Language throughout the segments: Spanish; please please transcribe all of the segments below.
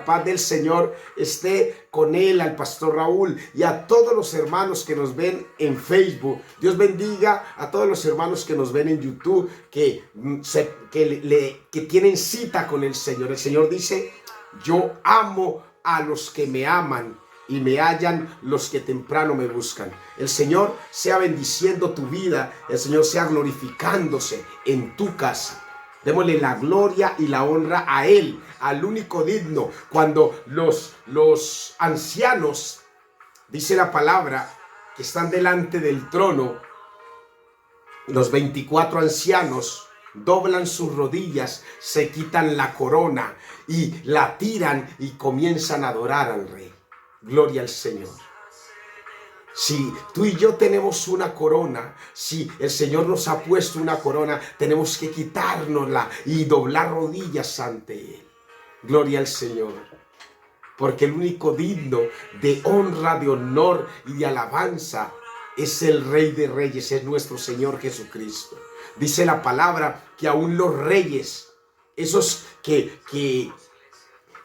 paz del Señor esté con él, al pastor Raúl y a todos los hermanos que nos ven en Facebook. Dios bendiga a todos los hermanos que nos ven en YouTube, que tienen cita con el Señor. El Señor dice: yo amo a los que me aman y me hallan los que temprano me buscan. El Señor sea bendiciendo tu vida, el Señor sea glorificándose en tu casa. Démosle la gloria y la honra a Él, al único digno. Cuando los ancianos, dice la palabra, que están delante del trono, los 24 ancianos doblan sus rodillas, se quitan la corona y la tiran y comienzan a adorar al Rey. Gloria al Señor. Si tú y yo tenemos una corona, si el Señor nos ha puesto una corona, tenemos que quitárnosla y doblar rodillas ante Él. Gloria al Señor. Porque el único digno de honra, de honor y de alabanza es el Rey de Reyes, es nuestro Señor Jesucristo. Dice la palabra que aún los reyes, esos que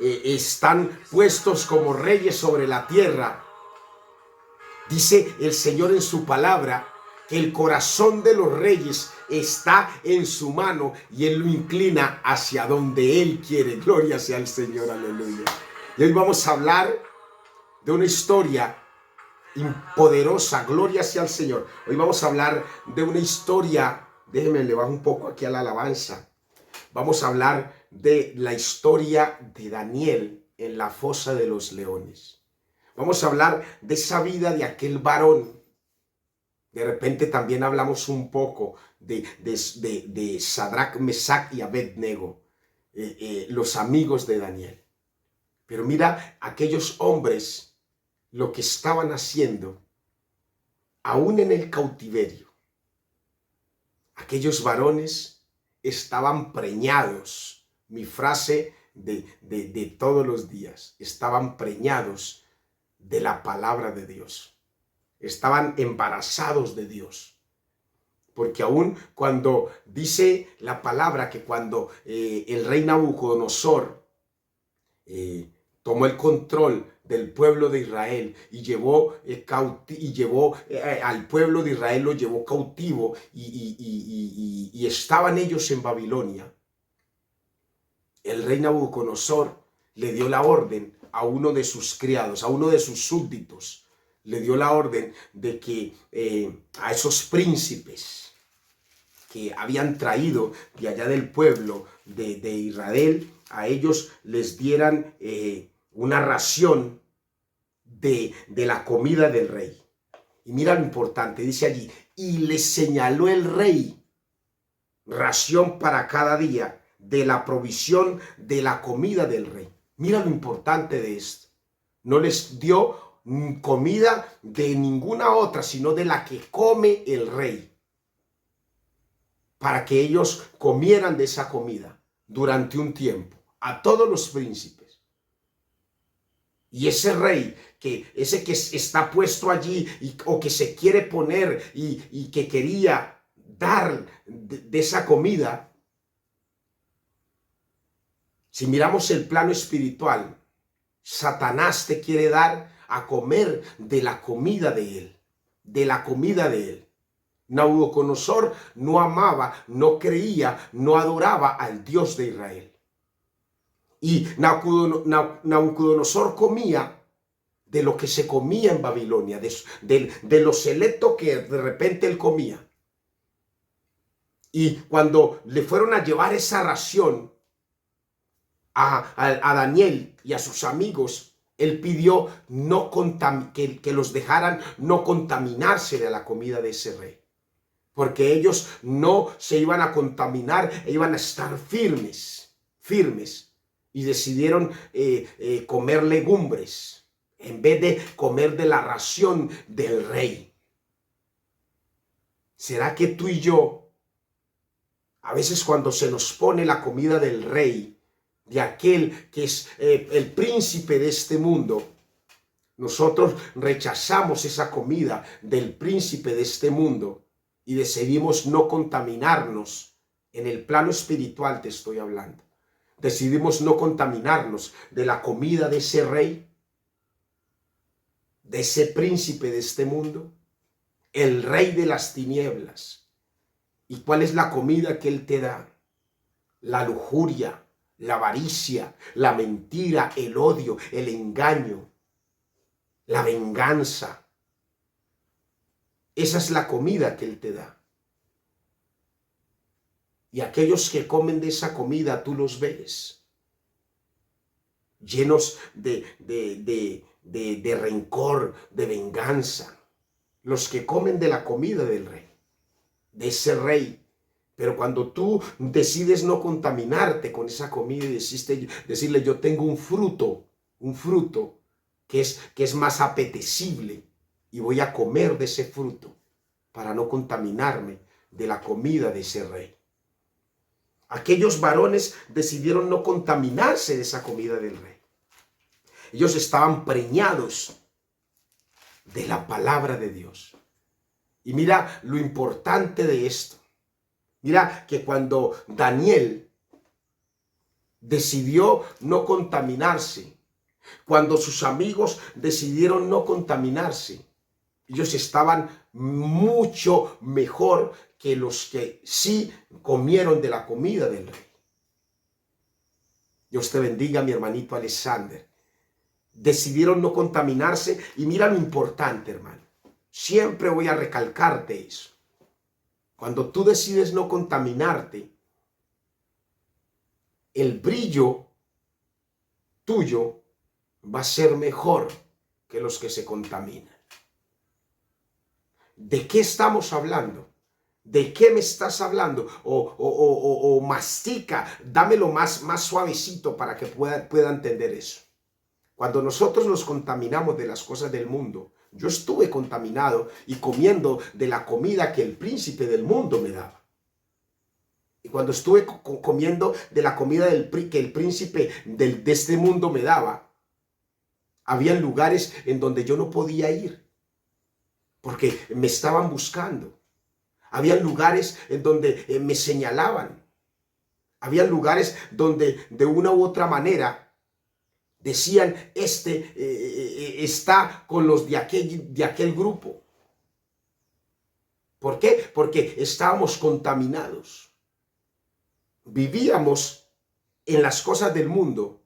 están puestos como reyes sobre la tierra, dice el Señor en su palabra que el corazón de los reyes está en su mano y Él lo inclina hacia donde Él quiere. Gloria sea al Señor, aleluya. Y hoy vamos a hablar de una historia poderosa. Gloria sea al Señor. Hoy vamos a hablar de una historia. Déjenme le bajo un poco aquí a la alabanza. Vamos a hablar de la historia de Daniel en la fosa de los leones. Vamos a hablar de esa vida de aquel varón. De repente también hablamos un poco de Sadrach, Mesach y Abednego, los amigos de Daniel. Pero mira aquellos hombres lo que estaban haciendo aún en el cautiverio. Aquellos varones estaban preñados. Mi frase de todos los días: estaban preñados de la palabra de Dios. Estaban embarazados de Dios. Porque aún cuando dice la palabra que cuando el rey Nabucodonosor tomó el control del pueblo de Israel y llevó al pueblo de Israel, lo llevó cautivo y estaban ellos en Babilonia, el rey Nabucodonosor le dio la orden a uno de sus criados, a uno de sus súbditos, le dio la orden de que a esos príncipes que habían traído de allá del pueblo de Israel, a ellos les dieran una ración de la comida del rey. Y mira lo importante, dice allí: y les señaló el rey ración para cada día de la provisión de la comida del rey. Mira lo importante de esto. No les dio comida de ninguna otra, sino de la que come el rey, para que ellos comieran de esa comida durante un tiempo, a todos los príncipes. Y ese rey, ese que está puesto allí o que se quiere poner y que quería dar de esa comida, si miramos el plano espiritual, Satanás te quiere dar a comer de la comida de él, de la comida de él. Nabucodonosor no amaba, no creía, no adoraba al Dios de Israel. Y Nabucodonosor comía de lo que se comía en Babilonia, de lo selecto que de repente él comía. Y cuando le fueron a llevar esa ración a Daniel y a sus amigos, él pidió que los dejaran no contaminarse de la comida de ese rey, porque ellos no se iban a contaminar, iban a estar firmes, y decidieron comer legumbres en vez de comer de la ración del rey. ¿Será que tú y yo, a veces cuando se nos pone la comida del rey, de aquel que es el príncipe de este mundo, nosotros rechazamos esa comida del príncipe de este mundo y decidimos no contaminarnos? En el plano espiritual te estoy hablando. decidimos no contaminarnos de la comida de ese rey, de ese príncipe de este mundo, el rey de las tinieblas. ¿Y cuál es la comida que él te da? La lujuria, la avaricia, la mentira, el odio, el engaño, la venganza. Esa es la comida que él te da. Y aquellos que comen de esa comida, tú los ves llenos de rencor, de venganza. Los que comen de la comida del rey, de ese rey. Pero cuando tú decides no contaminarte con esa comida y decirle, yo tengo un fruto que es más apetecible y voy a comer de ese fruto para no contaminarme de la comida de ese rey. Aquellos varones decidieron no contaminarse de esa comida del rey. Ellos estaban preñados de la palabra de Dios. Y mira lo importante de esto. Mira que cuando Daniel decidió no contaminarse, cuando sus amigos decidieron no contaminarse, ellos estaban mucho mejor que los que sí comieron de la comida del rey. Dios te bendiga, mi hermanito Alexander. Decidieron no contaminarse y mira lo importante, hermano. Siempre voy a recalcarte eso. Cuando tú decides no contaminarte, el brillo tuyo va a ser mejor que los que se contaminan. ¿De qué estamos hablando? ¿De qué me estás hablando? O mastica, dámelo más suavecito para que pueda entender eso. Cuando nosotros nos contaminamos de las cosas del mundo, yo estuve contaminado y comiendo de la comida que el príncipe del mundo me daba. Y cuando estuve comiendo de la comida que el príncipe de este mundo me daba, había lugares en donde yo no podía ir porque me estaban buscando. Había lugares en donde me señalaban. Había lugares donde de una u otra manera decían, está con los de aquel grupo. ¿Por qué? Porque estábamos contaminados. Vivíamos en las cosas del mundo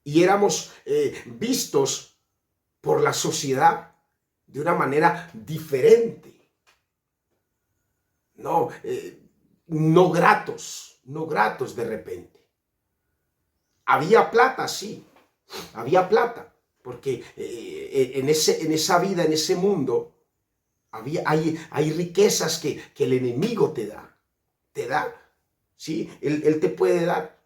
y éramos vistos por la sociedad de una manera diferente. No gratos de repente. Había plata, sí, había plata, porque en esa vida, en ese mundo, hay riquezas que el enemigo te da, ¿sí? Él te puede dar,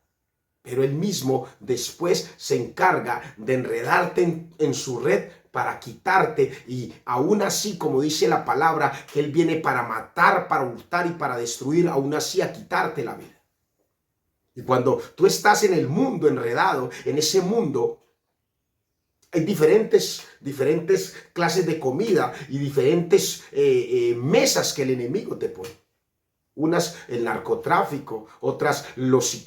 pero él mismo después se encarga de enredarte en su red para quitarte, y aún así, como dice la palabra, que él viene para matar, para hurtar y para destruir, aún así a quitarte la vida. Y cuando tú estás en el mundo enredado, en ese mundo, hay diferentes clases de comida y diferentes mesas que el enemigo te pone. Unas el narcotráfico, otras los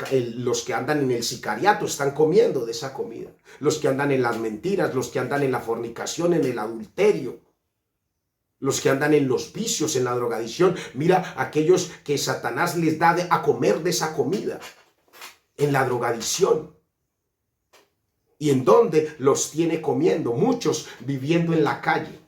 que andan en el sicariato están comiendo de esa comida. Los que andan en las mentiras, los que andan en la fornicación, en el adulterio, los que andan en los vicios, en la drogadicción. Mira, aquellos que Satanás les da a comer de esa comida, en la drogadicción. ¿Y en dónde los tiene comiendo? Muchos viviendo en la calle.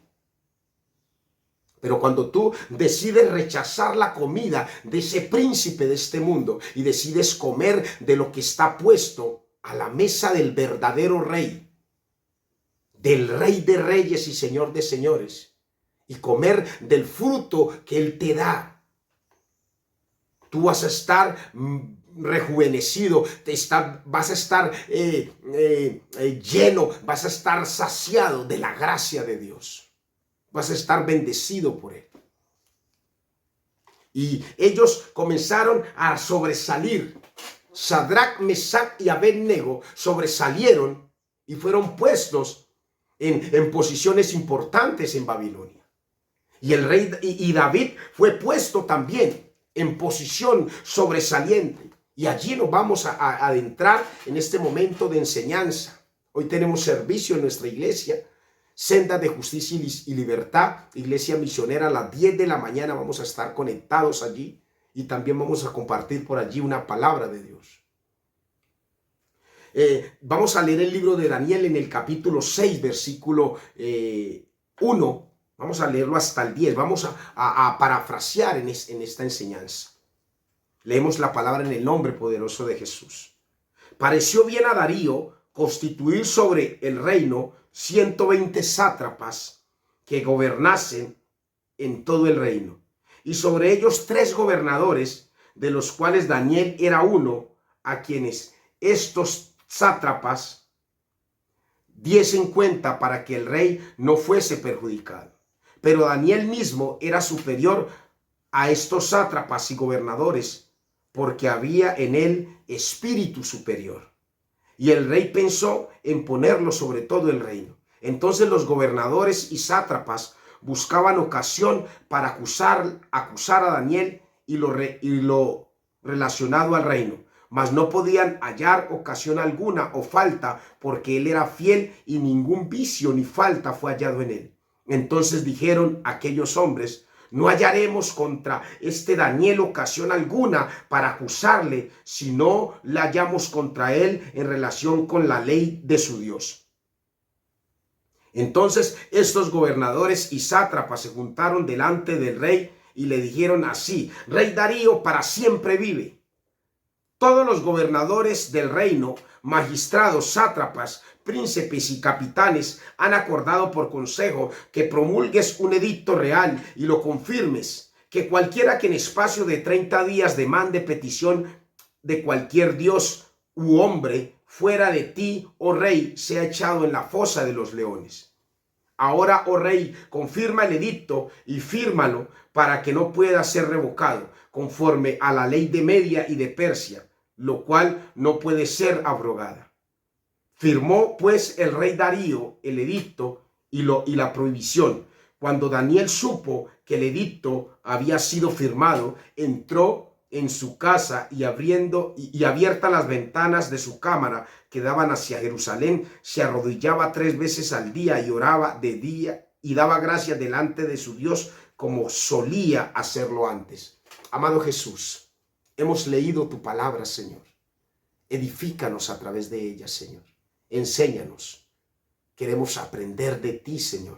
Pero cuando tú decides rechazar la comida de ese príncipe de este mundo y decides comer de lo que está puesto a la mesa del verdadero rey, del rey de reyes y señor de señores, y comer del fruto que él te da, tú vas a estar rejuvenecido, vas a estar lleno, vas a estar saciado de la gracia de Dios. Vas a estar bendecido por él. Y ellos comenzaron a sobresalir. Sadrac, Mesac y Abednego sobresalieron y fueron puestos en posiciones importantes en Babilonia. Y el rey y David fue puesto también en posición sobresaliente. Y allí nos vamos a adentrar en este momento de enseñanza. Hoy tenemos servicio en nuestra iglesia, Senda de Justicia y Libertad, iglesia misionera. A las 10 de la mañana vamos a estar conectados allí y también vamos a compartir por allí una palabra de Dios. Vamos a leer el libro de Daniel en el capítulo 6, versículo 1. Vamos a leerlo hasta el 10. Vamos a parafrasear en esta enseñanza. Leemos la palabra en el nombre poderoso de Jesús. Pareció bien a Darío constituir sobre el reino 120 sátrapas que gobernasen en todo el reino, y sobre ellos 3 gobernadores, de los cuales Daniel era uno, a quienes estos sátrapas diesen cuenta para que el rey no fuese perjudicado. Pero Daniel mismo era superior a estos sátrapas y gobernadores, porque había en él espíritu superior. Y el rey pensó en ponerlo sobre todo el reino. Entonces los gobernadores y sátrapas buscaban ocasión para acusar a Daniel y lo relacionado al reino, mas no podían hallar ocasión alguna o falta, porque él era fiel y ningún vicio ni falta fue hallado en él. Entonces dijeron aquellos hombres: no hallaremos contra este Daniel ocasión alguna para acusarle, si no la hallamos contra él en relación con la ley de su Dios. Entonces estos gobernadores y sátrapas se juntaron delante del rey y le dijeron así: Rey Darío, para siempre vive. Todos los gobernadores del reino, magistrados, sátrapas, príncipes y capitanes han acordado por consejo que promulgues un edicto real y lo confirmes, que cualquiera que en espacio de 30 días demande petición de cualquier dios u hombre fuera de ti, oh rey, sea echado en la fosa de los leones. Ahora, oh rey, confirma el edicto y fírmalo para que no pueda ser revocado, conforme a la ley de Media y de Persia, lo cual no puede ser abrogada. Firmó pues el rey Darío el edicto y la prohibición. Cuando Daniel supo que el edicto había sido firmado, entró en su casa y abiertas las ventanas de su cámara que daban hacia Jerusalén, se arrodillaba 3 veces al día y oraba de día y daba gracias delante de su Dios como solía hacerlo antes. Amado Jesús, hemos leído tu palabra, Señor. Edifícanos a través de ella, Señor. Enséñanos. Queremos aprender de ti, Señor,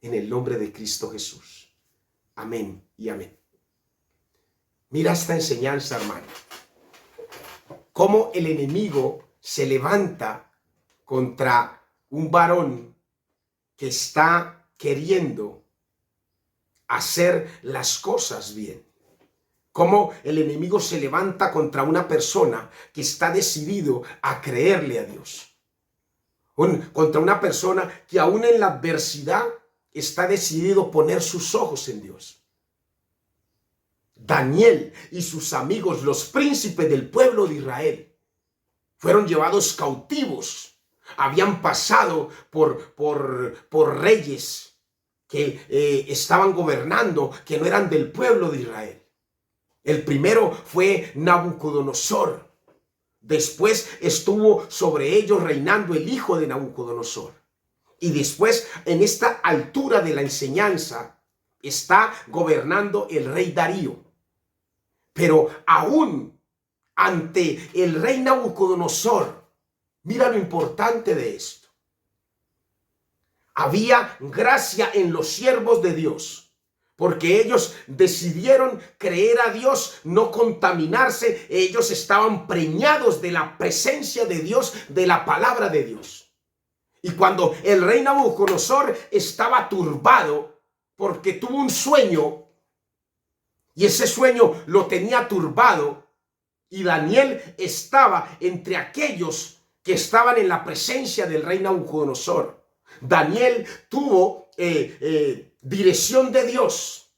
en el nombre de Cristo Jesús. Amén y amén. Mira esta enseñanza, hermano. Cómo el enemigo se levanta contra un varón que está queriendo hacer las cosas bien. Cómo el enemigo se levanta contra una persona que está decidido a creerle a Dios. Contra una persona que aún en la adversidad está decidido a poner sus ojos en Dios. Daniel y sus amigos, los príncipes del pueblo de Israel, fueron llevados cautivos. Habían pasado por reyes que estaban gobernando, que no eran del pueblo de Israel. El primero fue Nabucodonosor. Después estuvo sobre ellos reinando el hijo de Nabucodonosor. Y después, en esta altura de la enseñanza, está gobernando el rey Darío. Pero aún ante el rey Nabucodonosor, mira lo importante de esto. Había gracia en los siervos de Dios, porque ellos decidieron creer a Dios, no contaminarse. Ellos estaban preñados de la presencia de Dios, de la palabra de Dios. Y cuando el rey Nabucodonosor estaba turbado porque tuvo un sueño, y ese sueño lo tenía turbado, y Daniel estaba entre aquellos que estaban en la presencia del rey Nabucodonosor. Daniel tuvo dirección de Dios,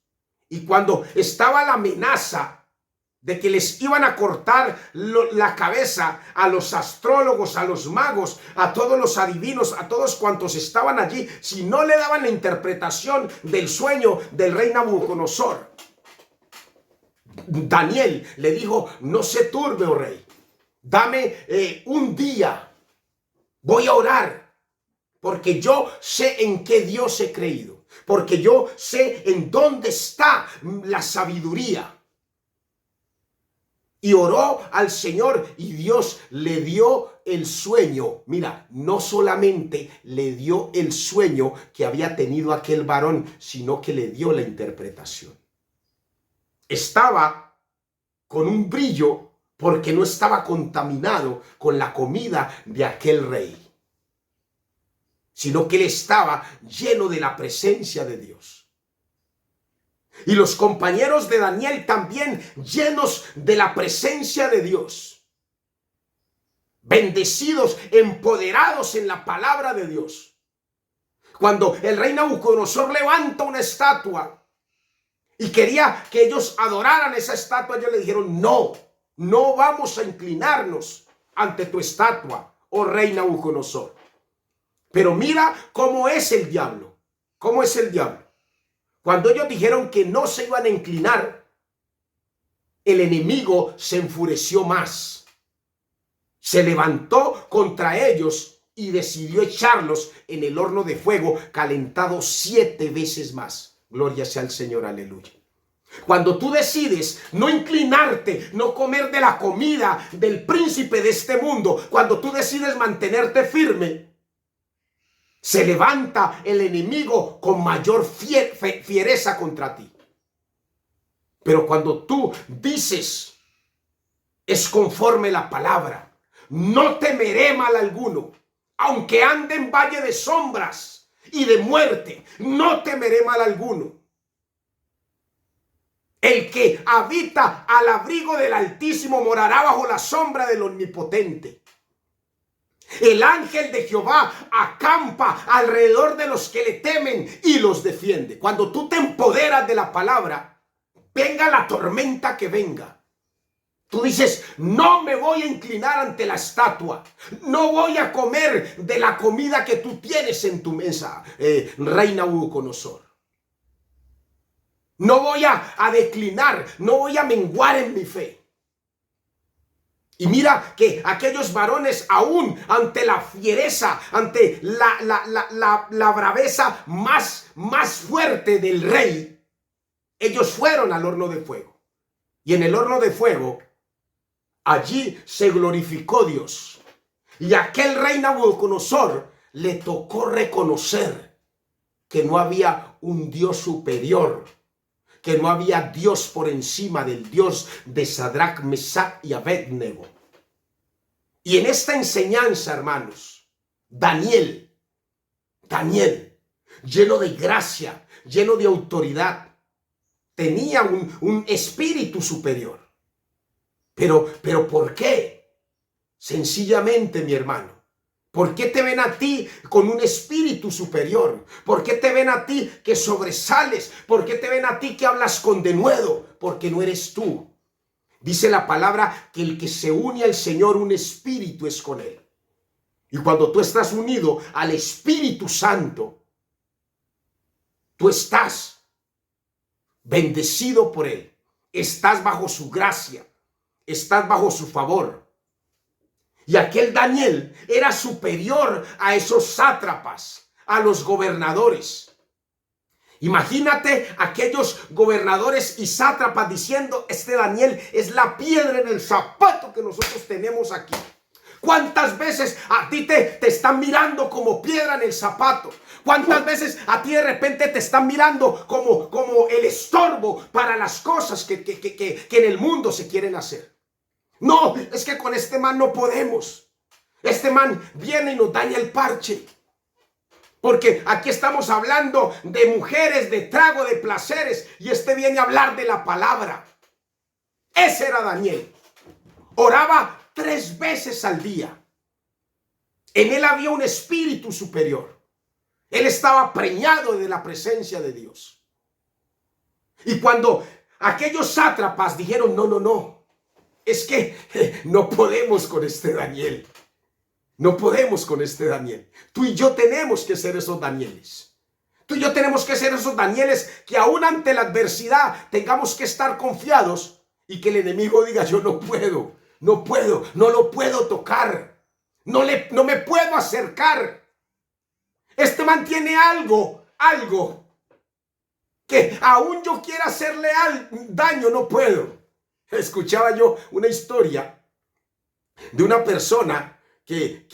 y cuando estaba la amenaza de que les iban a cortar la cabeza a los astrólogos, a los magos, a todos los adivinos, a todos cuantos estaban allí, si no le daban la interpretación del sueño del rey Nabucodonosor, Daniel le dijo: no se turbe, oh rey, Dame un día. Voy a orar. Porque yo sé en qué Dios he creído. Porque yo sé en dónde está la sabiduría. Y oró al Señor y Dios le dio el sueño. Mira, no solamente le dio el sueño que había tenido aquel varón, sino que le dio la interpretación. Estaba con un brillo porque no estaba contaminado con la comida de aquel rey, sino que él estaba lleno de la presencia de Dios. Y los compañeros de Daniel también llenos de la presencia de Dios. Bendecidos, empoderados en la palabra de Dios. Cuando el rey Nabucodonosor levanta una estatua y quería que ellos adoraran esa estatua, ellos le dijeron, no, no vamos a inclinarnos ante tu estatua, oh rey Nabucodonosor. Pero mira cómo es el diablo. ¿Cómo es el diablo? Cuando ellos dijeron que no se iban a inclinar, el enemigo se enfureció más. Se levantó contra ellos y decidió echarlos en el horno de fuego calentado 7 veces más. Gloria sea al Señor, aleluya. Cuando tú decides no inclinarte, no comer de la comida del príncipe de este mundo, cuando tú decides mantenerte firme, se levanta el enemigo con mayor fiereza contra ti. Pero cuando tú dices, es conforme la palabra, no temeré mal alguno, aunque ande en valle de sombras y de muerte, no temeré mal alguno. El que habita al abrigo del Altísimo morará bajo la sombra del Omnipotente. El ángel de Jehová acampa alrededor de los que le temen y los defiende. Cuando tú te empoderas de la palabra, venga la tormenta que venga, tú dices, no me voy a inclinar ante la estatua, no voy a comer de la comida que tú tienes en tu mesa, rey Nabucodonosor. No voy a declinar, no voy a menguar en mi fe. Y mira que aquellos varones, aún ante la fiereza, ante la braveza más fuerte del rey, ellos fueron al horno de fuego. Y en el horno de fuego, allí se glorificó Dios. Y aquel rey Nabucodonosor le tocó reconocer que no había un Dios superior, que no había Dios por encima del Dios de Sadrach, Mesach y Abednego. Y en esta enseñanza, hermanos, Daniel, lleno de gracia, lleno de autoridad, tenía un espíritu superior. Pero ¿por qué? Sencillamente, mi hermano, ¿por qué te ven a ti con un espíritu superior? ¿Por qué te ven a ti que sobresales? ¿Por qué te ven a ti que hablas con denuedo? Porque no eres tú. Dice la palabra que el que se une al Señor, un espíritu es con él. Y cuando tú estás unido al Espíritu Santo, tú estás bendecido por él. Estás bajo su gracia. Estás bajo su favor. Y aquel Daniel era superior a esos sátrapas, a los gobernadores. Imagínate aquellos gobernadores y sátrapas diciendo, este Daniel es la piedra en el zapato que nosotros tenemos aquí. ¿Cuántas veces a ti te están mirando como piedra en el zapato? ¿Cuántas veces a ti de repente te están mirando como el estorbo para las cosas que en el mundo se quieren hacer? No, es que con este man no podemos. Este man viene y nos daña el parche. Porque aquí estamos hablando de mujeres, de trago, de placeres. Y este viene a hablar de la palabra. Ese era Daniel. Oraba 3 veces al día. En él había un espíritu superior. Él estaba preñado de la presencia de Dios. Y cuando aquellos sátrapas dijeron, no, es que no podemos con este Daniel. No podemos con este Daniel. Tú y yo tenemos que ser esos Danieles. Tú y yo tenemos que ser esos Danieles que aún ante la adversidad tengamos que estar confiados y que el enemigo diga, yo no puedo. no puedo, no lo puedo tocar, no me puedo acercar. Este mantiene algo que aún yo quiera hacerle daño, no puedo. Escuchaba yo una historia de una persona que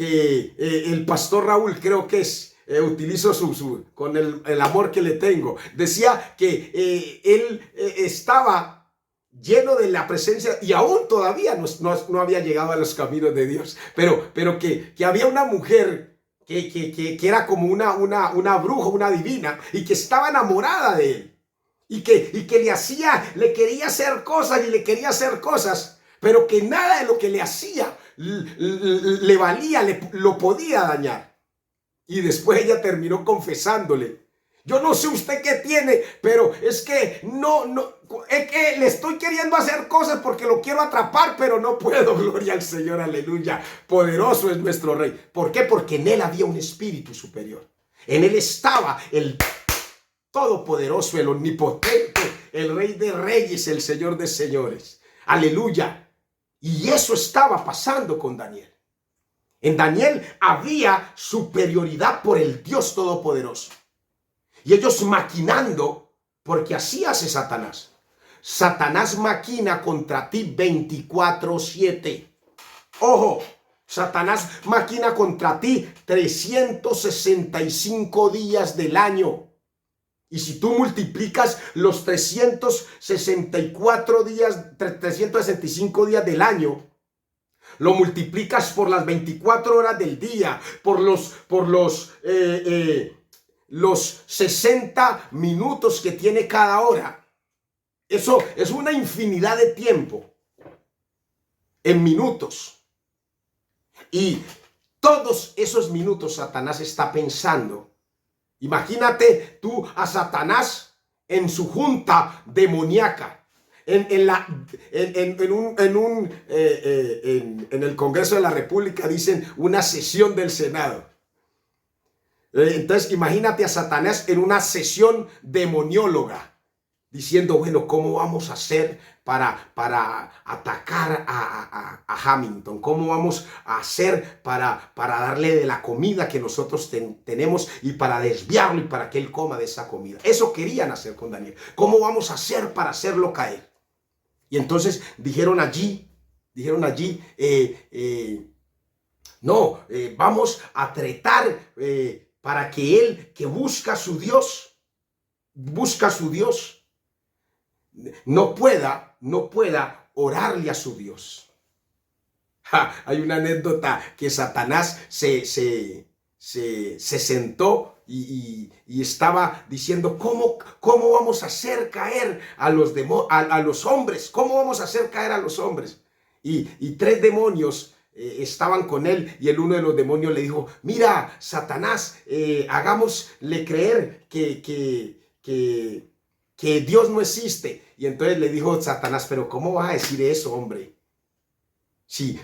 el pastor Raúl, creo que es, utilizo con el amor que le tengo, decía que él estaba lleno de la presencia y aún todavía no había llegado a los caminos de Dios, pero que había una mujer que era como una bruja, una divina, y que estaba enamorada de él, y que le quería hacer cosas y le quería hacer cosas, pero que nada de lo que le hacía le valía, lo podía dañar. Y después ella terminó confesándole: yo no sé usted qué tiene, pero es que es que le estoy queriendo hacer cosas porque lo quiero atrapar, pero no puedo. Gloria al Señor, aleluya. Poderoso es nuestro Rey. ¿Por qué? Porque en él había un espíritu superior. En él estaba el todopoderoso, el omnipotente, el Rey de reyes, el Señor de señores. Aleluya. Y eso estaba pasando con Daniel. En Daniel había superioridad por el Dios todopoderoso. Y ellos maquinando, porque así hace Satanás. Satanás maquina contra ti 24/7. Ojo, Satanás maquina contra ti 365 días del año. Y si tú multiplicas los 365 días del año, lo multiplicas por las 24 horas del día, por los 60 minutos que tiene cada hora. Eso es una infinidad de tiempo en minutos. Y todos esos minutos Satanás está pensando. Imagínate tú a Satanás en su junta demoníaca, en el Congreso de la República dicen una sesión del Senado. Entonces imagínate a Satanás en una sesión demonióloga, diciendo: bueno, ¿cómo vamos a hacer para atacar a Hamilton? ¿Cómo vamos a hacer para darle de la comida que nosotros tenemos y para desviarlo y para que él coma de esa comida? Eso querían hacer con Daniel. ¿Cómo vamos a hacer para hacerlo caer? Y entonces dijeron allí, vamos a tratar para que él, que busca a su Dios, no pueda orarle a su Dios. Hay una anécdota que Satanás se sentó y estaba diciendo: ¿cómo vamos a hacer caer a los hombres? ¿Cómo vamos a hacer caer a los hombres? Y 3 demonios estaban con él, y el uno de los demonios le dijo: mira, Satanás, hagámosle creer que Dios no existe. Y entonces le dijo Satanás: pero ¿cómo vas a decir eso, hombre? Si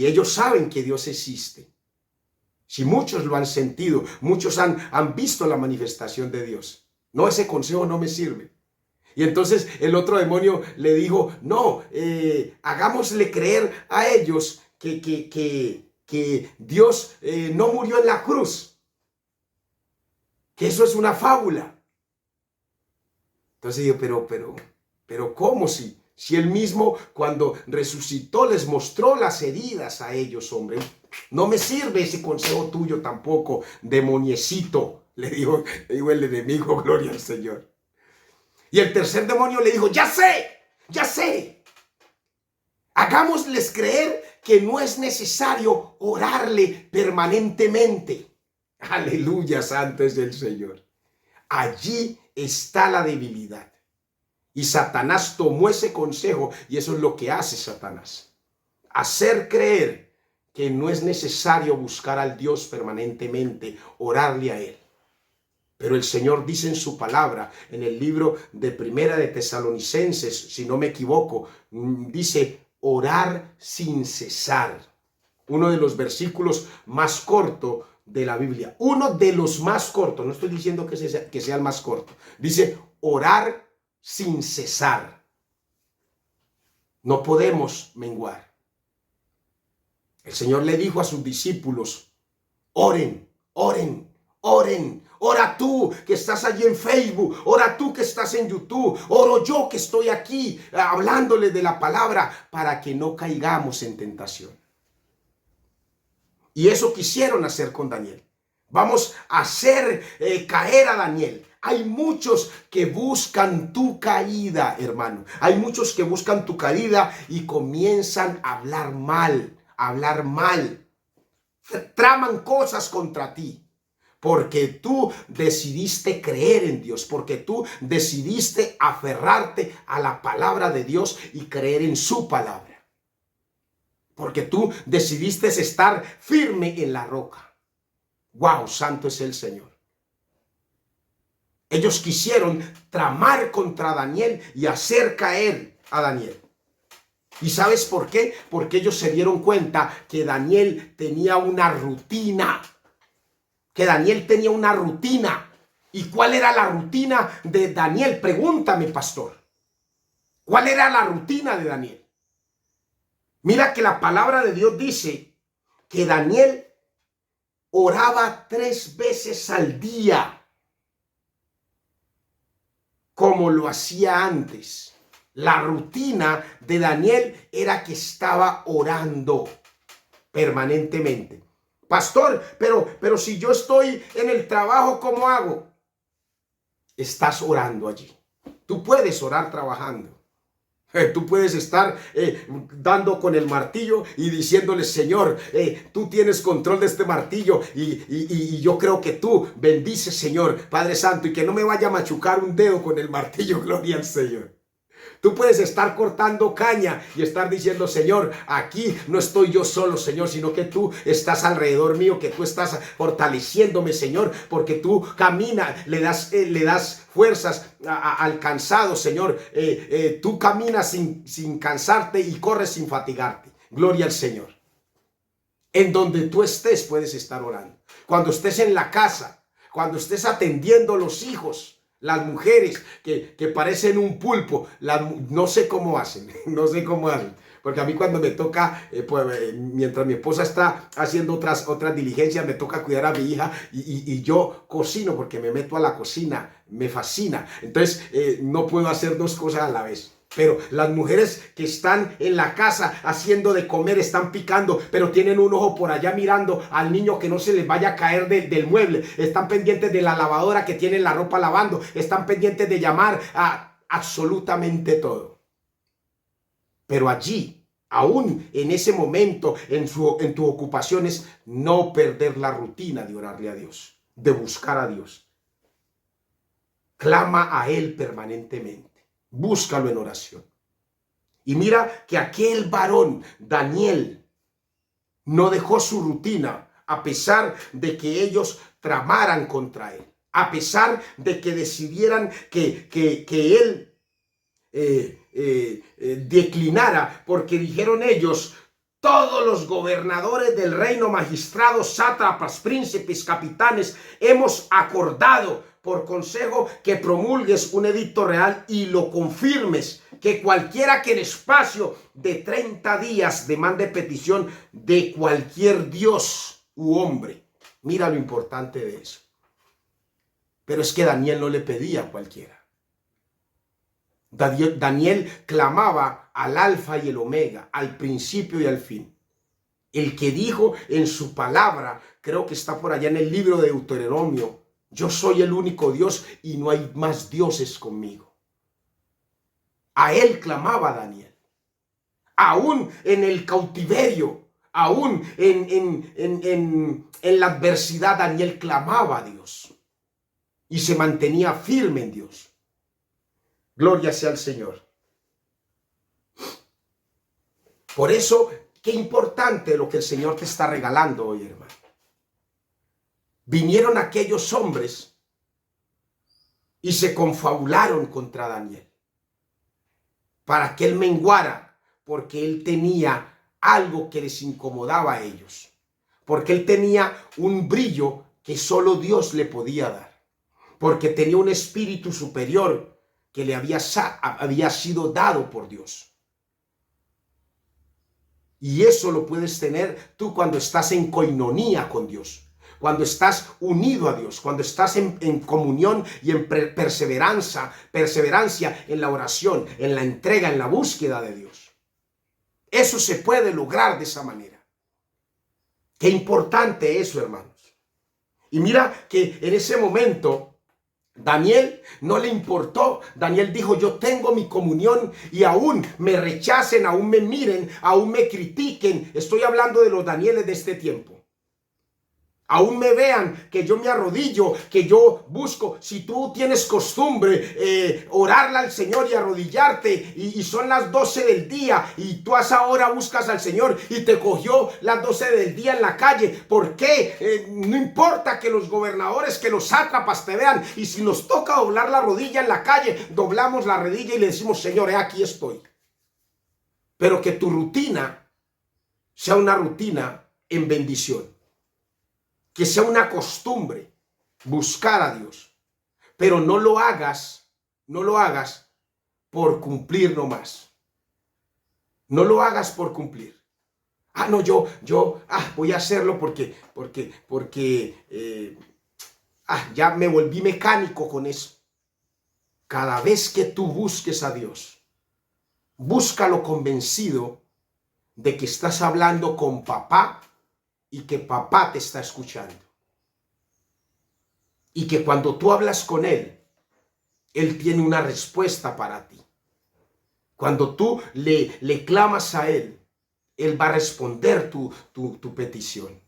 ellos saben que Dios existe. Si muchos lo han sentido, muchos han visto la manifestación de Dios. No, ese consejo no me sirve. Y entonces el otro demonio le dijo: no, hagámosle creer a ellos que Dios no murió en la cruz, que eso es una fábula. Entonces yo, pero ¿cómo si él mismo cuando resucitó les mostró las heridas a ellos, hombre? No me sirve ese consejo tuyo tampoco, demoniecito, le dijo el enemigo, gloria al Señor. Y el tercer demonio le dijo: ya sé, hagámosles creer que no es necesario orarle permanentemente. Aleluya, santo es el Señor. Allí está la debilidad. Y Satanás tomó ese consejo, y eso es lo que hace Satanás: hacer creer que no es necesario buscar al Dios permanentemente, orarle a él. Pero el Señor dice en su palabra, en el libro de Primera de Tesalonicenses, si no me equivoco, dice: orar sin cesar. Uno de los versículos más cortos de la Biblia. Uno de los más cortos. No estoy diciendo que sea el más corto. Dice: orar sin cesar. No podemos menguar. El Señor le dijo a sus discípulos, oren, oren, oren. Ora tú que estás allí en Facebook, ora tú que estás en YouTube, oro yo que estoy aquí hablándole de la palabra para que no caigamos en tentación. Y eso quisieron hacer con Daniel. Vamos a hacer caer a Daniel. Hay muchos que buscan tu caída, hermano. Hay muchos que buscan tu caída y comienzan a hablar mal, Traman cosas contra ti. Porque tú decidiste creer en Dios, porque tú decidiste aferrarte a la palabra de Dios y creer en su palabra. Porque tú decidiste estar firme en la roca. ¡Wow! Santo es el Señor. Ellos quisieron tramar contra Daniel y hacer caer a Daniel. ¿Y sabes por qué? Porque ellos se dieron cuenta que Daniel tenía una rutina. ¿Y cuál era la rutina de Daniel? Pregúntame, pastor. ¿Cuál era la rutina de Daniel? Mira que la palabra de Dios dice que Daniel oraba 3 veces al día, como lo hacía antes. La rutina de Daniel era que estaba orando permanentemente. Pastor, pero si yo estoy en el trabajo, ¿cómo hago? Estás orando allí. Tú puedes orar trabajando. Tú puedes estar dando con el martillo y diciéndole, Señor, tú tienes control de este martillo y yo creo que tú bendices, Señor, Padre Santo, y que no me vaya a machucar un dedo con el martillo, gloria al Señor. Tú puedes estar cortando caña y estar diciendo, Señor, aquí no estoy yo solo, Señor, sino que tú estás alrededor mío, que tú estás fortaleciéndome, Señor, porque tú caminas, le das fuerzas al cansado, Señor. Tú caminas sin cansarte y corres sin fatigarte. Gloria al Señor. En donde tú estés puedes estar orando. Cuando estés en la casa, cuando estés atendiendo a los hijos, las mujeres que parecen un pulpo, no sé cómo hacen, porque a mí cuando me toca, mientras mi esposa está haciendo otras diligencias, me toca cuidar a mi hija y yo cocino porque me meto a la cocina, me fascina, entonces no puedo hacer 2 cosas a la vez. Pero las mujeres que están en la casa haciendo de comer, están picando, pero tienen un ojo por allá mirando al niño que no se les vaya a caer del mueble. Están pendientes de la lavadora que tienen la ropa lavando. Están pendientes de llamar a absolutamente todo. Pero allí, aún en ese momento, en tus ocupaciones, no perder la rutina de orarle a Dios, de buscar a Dios. Clama a Él permanentemente. Búscalo en oración. Y mira que aquel varón, Daniel, no dejó su rutina a pesar de que ellos tramaran contra él. A pesar de que decidieran que él declinara, porque dijeron ellos, todos los gobernadores del reino, magistrados, sátrapas, príncipes, capitanes, hemos acordado por consejo que promulgues un edicto real y lo confirmes, que cualquiera que en espacio de 30 días demande petición de cualquier dios u hombre. Mira lo importante de eso. Pero es que Daniel no le pedía a cualquiera. Daniel clamaba al alfa y el omega, al principio y al fin. El que dijo en su palabra, creo que está por allá en el libro de Deuteronomio, yo soy el único Dios y no hay más dioses conmigo. A él clamaba Daniel. Aún en el cautiverio, aún en la adversidad, Daniel clamaba a Dios y se mantenía firme en Dios. Gloria sea al Señor. Por eso, qué importante lo que el Señor te está regalando hoy, hermano. Vinieron aquellos hombres y se confabularon contra Daniel para que él menguara, porque él tenía algo que les incomodaba a ellos, porque él tenía un brillo que solo Dios le podía dar, porque tenía un espíritu superior que le había sido dado por Dios. Y eso lo puedes tener tú cuando estás en coinonía con Dios, cuando estás unido a Dios, cuando estás en comunión y en perseverancia en la oración, en la entrega, en la búsqueda de Dios. Eso se puede lograr de esa manera. Qué importante eso, hermanos. Y mira que en ese momento Daniel no le importó. Daniel dijo: yo tengo mi comunión y aún me rechacen, aún me miren, aún me critiquen. Estoy hablando de los Danieles de este tiempo. Aún me vean que yo me arrodillo, que yo busco. Si tú tienes costumbre orarle al Señor y arrodillarte y son las 12 del día y tú a esa hora buscas al Señor y te cogió las 12 del día en la calle, ¿por qué? No importa que los gobernadores, que los sátrapas te vean, y si nos toca doblar la rodilla en la calle, doblamos la rodilla y le decimos: Señor, aquí estoy. Pero que tu rutina sea una rutina en bendición. Que sea una costumbre buscar a Dios, pero no lo hagas por cumplir nomás. No lo hagas por cumplir. No, voy a hacerlo porque ya me volví mecánico con eso. Cada vez que tú busques a Dios, búscalo convencido de que estás hablando con papá y que papá te está escuchando. Y que cuando tú hablas con él, él tiene una respuesta para ti. Cuando tú le clamas a él, él va a responder tu petición.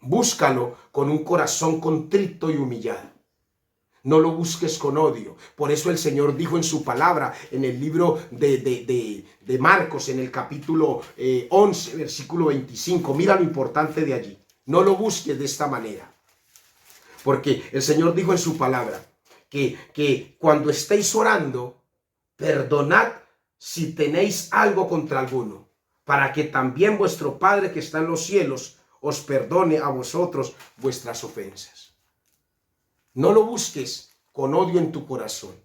Búscalo con un corazón contrito y humillado. No lo busques con odio. Por eso el Señor dijo en su palabra, en el libro de Marcos, en el capítulo 11, versículo 25. Mira lo importante de allí. No lo busques de esta manera. Porque el Señor dijo en su palabra que cuando estéis orando, perdonad si tenéis algo contra alguno, para que también vuestro Padre que está en los cielos os perdone a vosotros vuestras ofensas. No lo busques con odio en tu corazón.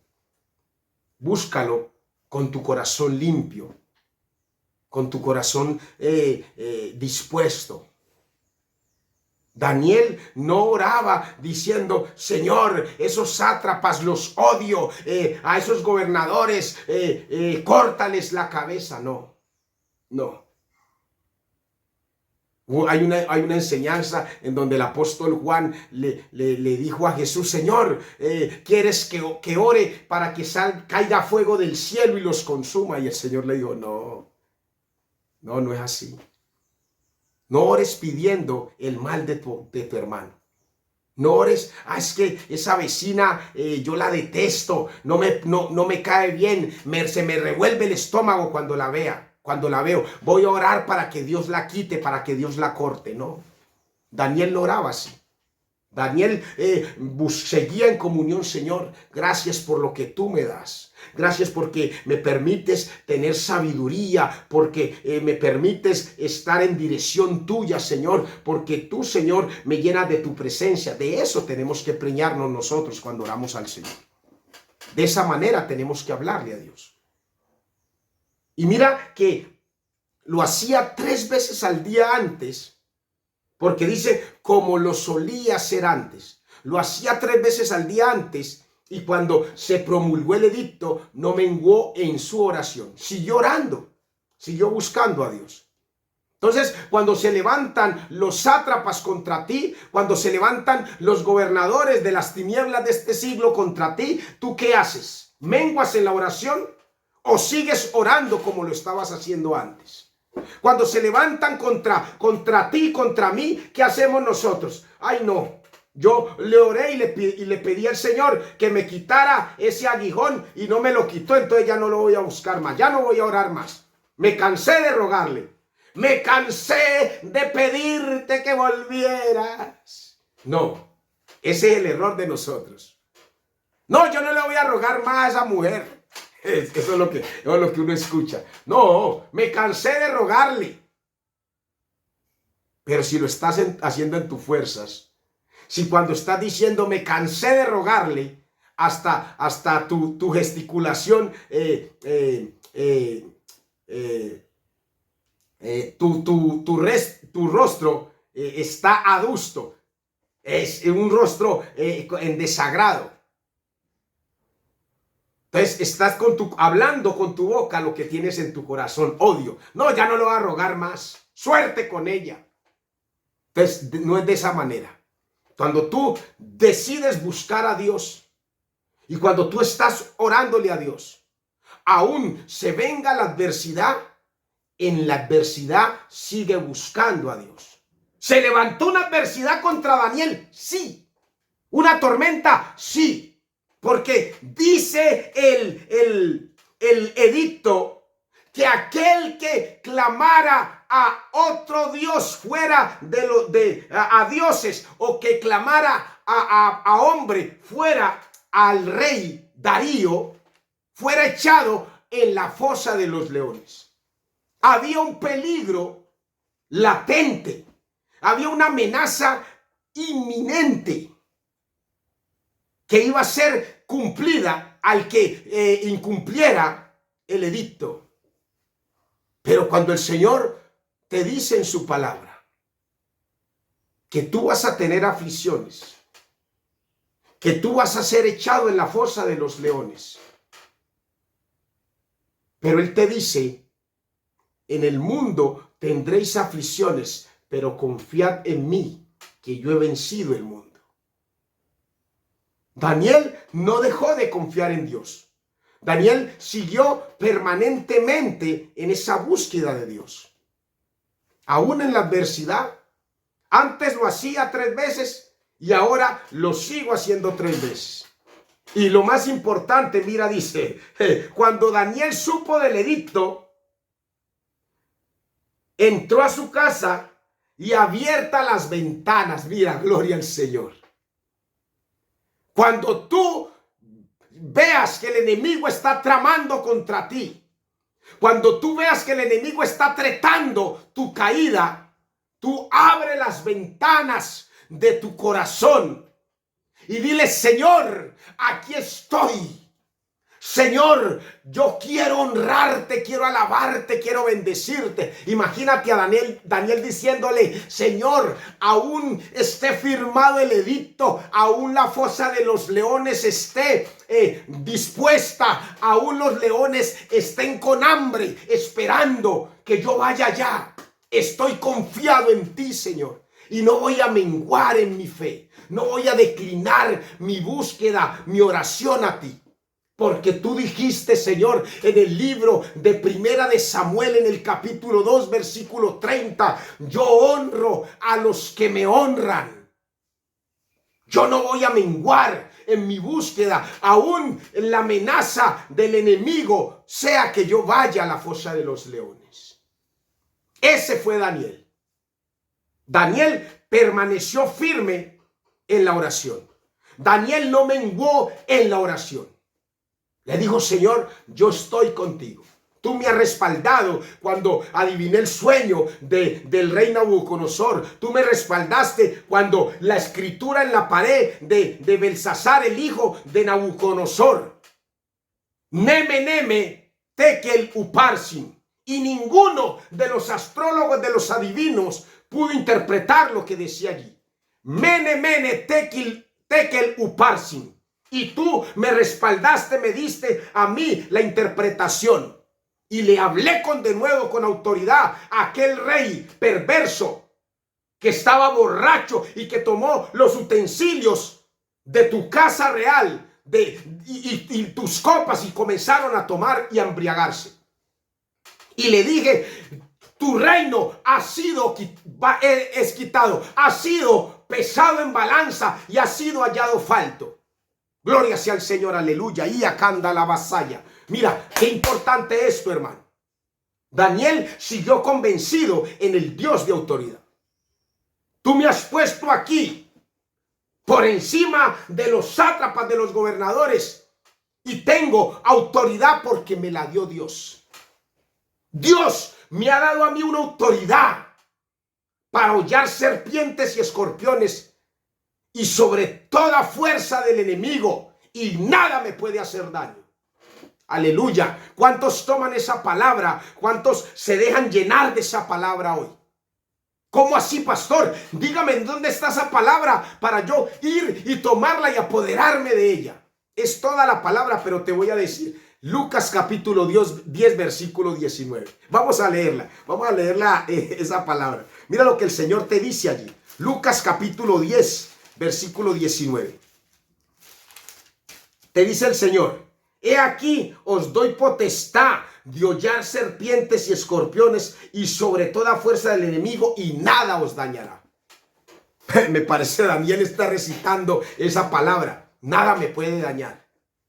Búscalo con tu corazón limpio, con tu corazón dispuesto. Daniel no oraba diciendo: Señor, esos sátrapas los odio, a esos gobernadores, córtales la cabeza. No. Hay una enseñanza en donde el apóstol Juan le dijo a Jesús: Señor, ¿quieres que ore para que caiga fuego del cielo y los consuma? Y el Señor le dijo: no es así. No ores pidiendo el mal de tu hermano. No ores: es que esa vecina yo la detesto, no me cae bien, se me revuelve el estómago cuando la veo. Voy a orar para que Dios la quite, para que Dios la corte. No, Daniel no oraba así. Daniel seguía en comunión: Señor, gracias por lo que tú me das. Gracias porque me permites tener sabiduría, porque me permites estar en dirección tuya, Señor, porque tú, Señor, me llenas de tu presencia. De eso tenemos que preñarnos nosotros cuando oramos al Señor. De esa manera tenemos que hablarle a Dios. Y mira que lo hacía 3 veces al día antes, porque dice: como lo solía hacer antes. Lo hacía 3 veces al día antes, y cuando se promulgó el edicto, no menguó en su oración. Siguió orando, siguió buscando a Dios. Entonces, cuando se levantan los sátrapas contra ti, cuando se levantan los gobernadores de las tinieblas de este siglo contra ti, ¿tú qué haces? ¿Menguas en la oración o sigues orando como lo estabas haciendo antes? Cuando se levantan contra ti, contra mí, ¿qué hacemos nosotros? No, yo le oré y le pedí al Señor que me quitara ese aguijón y no me lo quitó, entonces ya no lo voy a buscar más, ya no voy a orar más. Me cansé de rogarle, me cansé de pedirte que volvieras. No, ese es el error de nosotros. No, yo no le voy a rogar más a esa mujer. Eso es lo que uno escucha. No, me cansé de rogarle. Pero si lo estás haciendo en tus fuerzas, si cuando estás diciendo me cansé de rogarle, hasta tu gesticulación tu rostro está adusto. Es un rostro en desagrado. Entonces estás hablando con tu boca lo que tienes en tu corazón, odio. No, ya no lo voy a rogar más. Suerte con ella. Entonces no es de esa manera. Cuando tú decides buscar a Dios y cuando tú estás orándole a Dios, aún se venga la adversidad, en la adversidad sigue buscando a Dios. ¿Se levantó una adversidad contra Daniel? Sí. ¿Una tormenta? Sí. Porque dice el edicto que aquel que clamara a otro Dios fuera a dioses, o que clamara a hombre fuera al rey Darío, fuera echado en la fosa de los leones. Había un peligro latente, había una amenaza inminente que iba a ser cumplida al que incumpliera el edicto. Pero cuando el Señor te dice en su palabra que tú vas a tener aflicciones, que tú vas a ser echado en la fosa de los leones, pero Él te dice: en el mundo tendréis aflicciones, pero confiad en mí, que yo he vencido el mundo. Daniel no dejó de confiar en Dios. Daniel siguió permanentemente en esa búsqueda de Dios. Aún en la adversidad, antes lo hacía 3 veces y ahora lo sigo haciendo 3 veces. Y lo más importante, mira, dice, cuando Daniel supo del edicto, entró a su casa y abiertas las ventanas. Mira, gloria al Señor. Cuando tú veas que el enemigo está tramando contra ti, cuando tú veas que el enemigo está tretando tu caída, tú abre las ventanas de tu corazón y dile: Señor, aquí estoy. Señor, yo quiero honrarte, quiero alabarte, quiero bendecirte. Imagínate a Daniel diciéndole: Señor, aún esté firmado el edicto, aún la fosa de los leones esté dispuesta, aún los leones estén con hambre, esperando que yo vaya allá. Estoy confiado en ti, Señor, y no voy a menguar en mi fe, no voy a declinar mi búsqueda, mi oración a ti. Porque tú dijiste, Señor, en el libro de Primera de Samuel, en el capítulo 2, versículo 30, yo honro a los que me honran. Yo no voy a menguar en mi búsqueda, aún en la amenaza del enemigo, sea que yo vaya a la fosa de los leones. Ese fue Daniel. Daniel permaneció firme en la oración. Daniel no menguó en la oración. Le dijo: Señor, yo estoy contigo. Tú me has respaldado cuando adiviné el sueño del rey Nabucodonosor. Tú me respaldaste cuando la escritura en la pared de Belsasar, el hijo de Nabucodonosor. Neme, neme, tekel uparsin. Y ninguno de los astrólogos, de los adivinos, pudo interpretar lo que decía allí. Mene, mene, tekel uparsin. Y tú me respaldaste, me diste a mí la interpretación. Y le hablé de nuevo con autoridad a aquel rey perverso que estaba borracho y que tomó los utensilios de tu casa real y tus copas y comenzaron a tomar y a embriagarse. Y le dije: tu reino ha sido quitado, ha sido pesado en balanza y ha sido hallado falto. Gloria sea al Señor, aleluya. Y acá anda la vasalla. Mira, qué importante esto, hermano. Daniel siguió convencido en el Dios de autoridad. Tú me has puesto aquí por encima de los sátrapas, de los gobernadores, y tengo autoridad porque me la dio Dios. Dios me ha dado a mí una autoridad para hollar serpientes y escorpiones y sobre toda fuerza del enemigo, y nada me puede hacer daño. Aleluya. ¿Cuántos toman esa palabra? ¿Cuántos se dejan llenar de esa palabra hoy? ¿Cómo así, pastor? Dígame en dónde está esa palabra para yo ir y tomarla y apoderarme de ella. Es toda la palabra, pero te voy a decir. Lucas capítulo 10, versículo 19. Vamos a leerla. Vamos a leerla, esa palabra. Mira lo que el Señor te dice allí. Lucas capítulo 10, versículo 19. Te dice el Señor: he aquí os doy potestad de hollar serpientes y escorpiones y sobre toda fuerza del enemigo, y nada os dañará. Me parece Daniel está recitando esa palabra. Nada me puede dañar,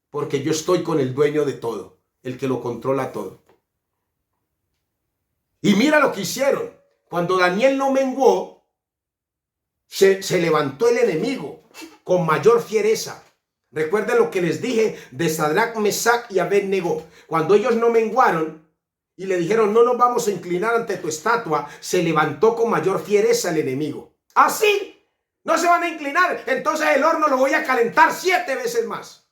porque yo estoy con el dueño de todo, el que lo controla todo. Y mira lo que hicieron. Cuando Daniel no menguó, se levantó el enemigo con mayor fiereza. Recuerden lo que les dije de Sadrach, Mesach y Abed-Nego. Cuando ellos no menguaron y le dijeron: no nos vamos a inclinar ante tu estatua, se levantó con mayor fiereza el enemigo. ¿Así? ¿No se van a inclinar? Entonces el horno lo voy a calentar 7 veces más.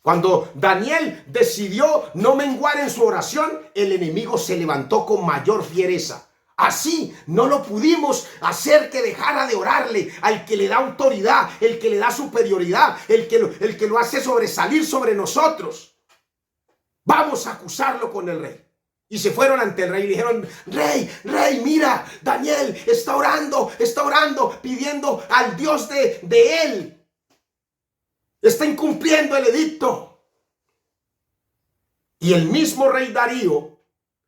Cuando Daniel decidió no menguar en su oración, el enemigo se levantó con mayor fiereza. Así no lo pudimos hacer que dejara de orarle al que le da autoridad, el que le da superioridad, el que lo hace sobresalir sobre nosotros. Vamos a acusarlo con el rey. Y se fueron ante el rey y dijeron: rey, mira, Daniel está orando, pidiendo al Dios de él. Está incumpliendo el edicto. Y el mismo rey Darío,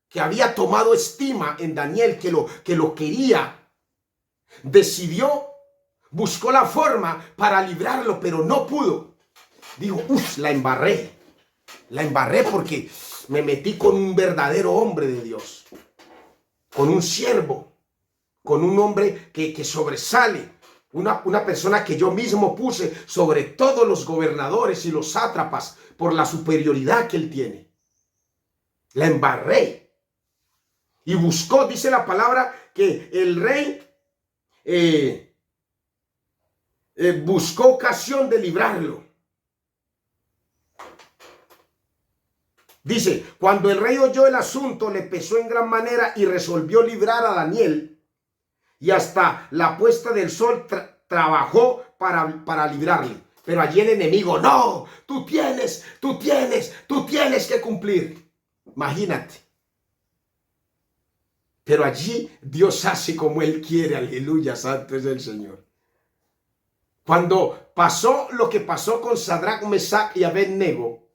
que había tomado estima en Daniel, que lo quería, buscó la forma para librarlo, pero no pudo. Dijo: la embarré porque me metí con un verdadero hombre de Dios, con un siervo, con un hombre que sobresale, una persona que yo mismo puse sobre todos los gobernadores y los sátrapas por la superioridad que él tiene. La embarré. Y buscó, dice la palabra, que el rey buscó ocasión de librarlo. Dice: cuando el rey oyó el asunto, le pesó en gran manera y resolvió librar a Daniel. Y hasta la puesta del sol trabajó para librarle. Pero allí el enemigo: no, tú tienes que cumplir. Imagínate. Pero allí Dios hace como Él quiere. Aleluya, santo es el Señor. Cuando pasó lo que pasó con Sadrach, Mesach y Abed-Nego,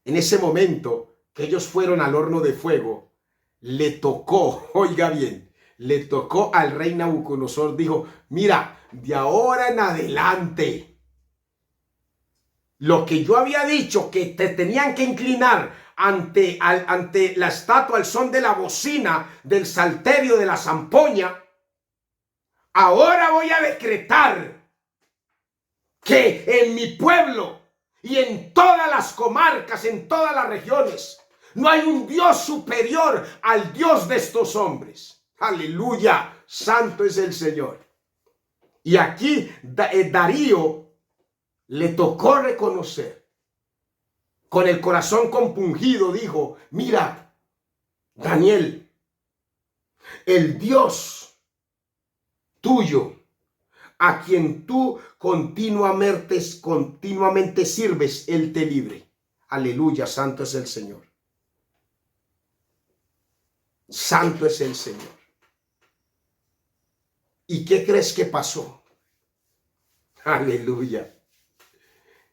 en ese momento que ellos fueron al horno de fuego, le tocó, oiga bien, le tocó al rey Nabucodonosor. Dijo: mira, de ahora en adelante, lo que yo había dicho que te tenían que inclinar ante la estatua al son de la bocina, del salterio, de la zampoña, ahora voy a decretar que en mi pueblo y en todas las comarcas, en todas las regiones, no hay un Dios superior al Dios de estos hombres. Aleluya, santo es el Señor. Y aquí Darío le tocó reconocer. Con el corazón compungido dijo: mira, Daniel, el Dios tuyo, a quien tú continuamente sirves, Él te libre. Aleluya, santo es el Señor. Santo es el Señor. ¿Y qué crees que pasó? Aleluya.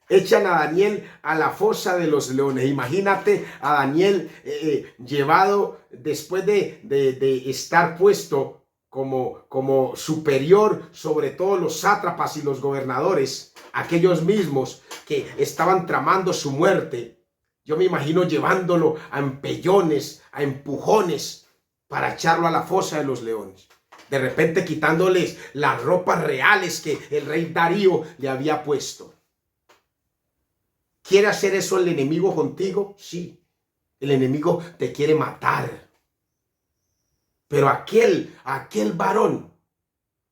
Echan a Daniel a la fosa de los leones. Imagínate a Daniel llevado después de estar puesto como superior sobre todos los sátrapas y los gobernadores, aquellos mismos que estaban tramando su muerte. Yo me imagino llevándolo a empellones, a empujones, para echarlo a la fosa de los leones. De repente quitándoles las ropas reales que el rey Darío le había puesto. ¿Quiere hacer eso el enemigo contigo? Sí. El enemigo te quiere matar. Pero aquel varón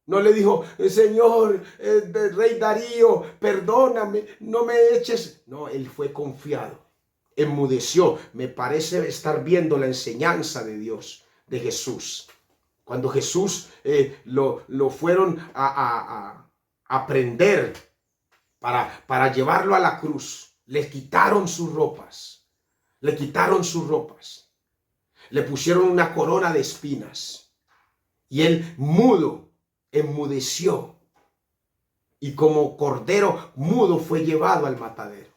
no le dijo: Señor, rey Darío, perdóname, no me eches. No, él fue confiado. enmudeció. Me parece estar viendo la enseñanza de Dios, de Jesús. Cuando Jesús lo fueron a prender para llevarlo a la cruz, le quitaron sus ropas. Le quitaron sus ropas. Le pusieron una corona de espinas. Y él mudo, enmudeció. Y como cordero mudo fue llevado al matadero.